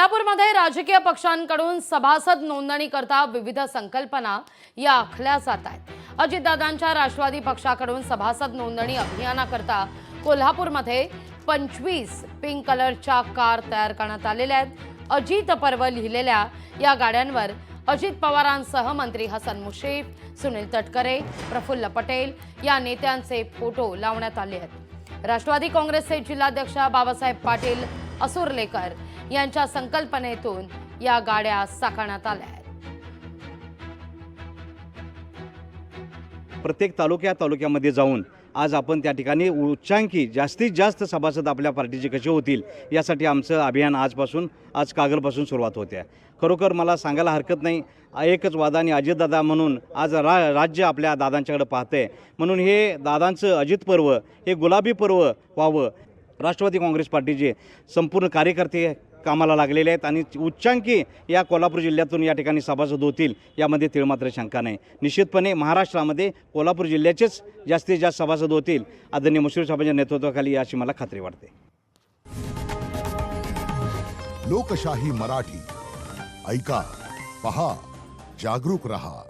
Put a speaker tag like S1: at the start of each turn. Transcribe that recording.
S1: कोल्हापूरमध्ये राजकीय पक्षांकडून सभासद नोंदणी करता विविध संकल्पना या आखल्या जात आहेत। अजितदादांच्या राष्ट्रवादी पक्षाकडून सभासद नोंदणी अभियानाकरता कोल्हापूरमध्ये 25 पिंक कलरच्या कार तयार करण्यात आलेल्या आहेत। अजित पर्व लिहिलेल्या या गाड्यांवर अजित पवारांसह मंत्री हसन मुश्रीफ, सुनील तटकरे, प्रफुल्ल पटेल या नेत्यांचे फोटो लावण्यात आले आहेत। राष्ट्रवादी काँग्रेसचे जिल्हाध्यक्ष बाबासाहेब पाटील असुर्लेकर यांच्या संकल्पनेतून या गाड्या साकारण्यात आल्या आहेत।
S2: प्रत्येक तालुक्यामध्ये जाऊन आज आपण त्या ठिकाणी उच्चांकी जास्तीत जास्त सभासद आपल्या पार्टीचे कसे होतील यासाठी आमचं अभियान आज कागलपासून सुरुवात होते। खरोखर मला सांगायला हरकत नाही, एकच वादा आणि अजितदादा म्हणून आज राज्य आपल्या दादांच्याकडे पाहते, म्हणून हे दादांचं अजित पर्व हे गुलाबी पर्व व्हावं। राष्ट्रवादी काँग्रेस पार्टीचे संपूर्ण कार्यकर्ते कामाला लागलेले आहेत आणि उच्चांकी या कोल्हापूर जिल्ह्यातून या ठिकाणी सभासद होतील यामध्ये तिळमात्र शंका नाही। निश्चितपणे महाराष्ट्रामध्ये कोल्हापूर जिल्ह्याचेच जास्तीत जास्त सभासद होतील आदरणीय मुश्रीफ साहेबांच्या नेतृत्वाखाली, अशी मला खात्री वाटते।
S3: लोकशाही मराठी ऐका, पहा, जागरूक रहा।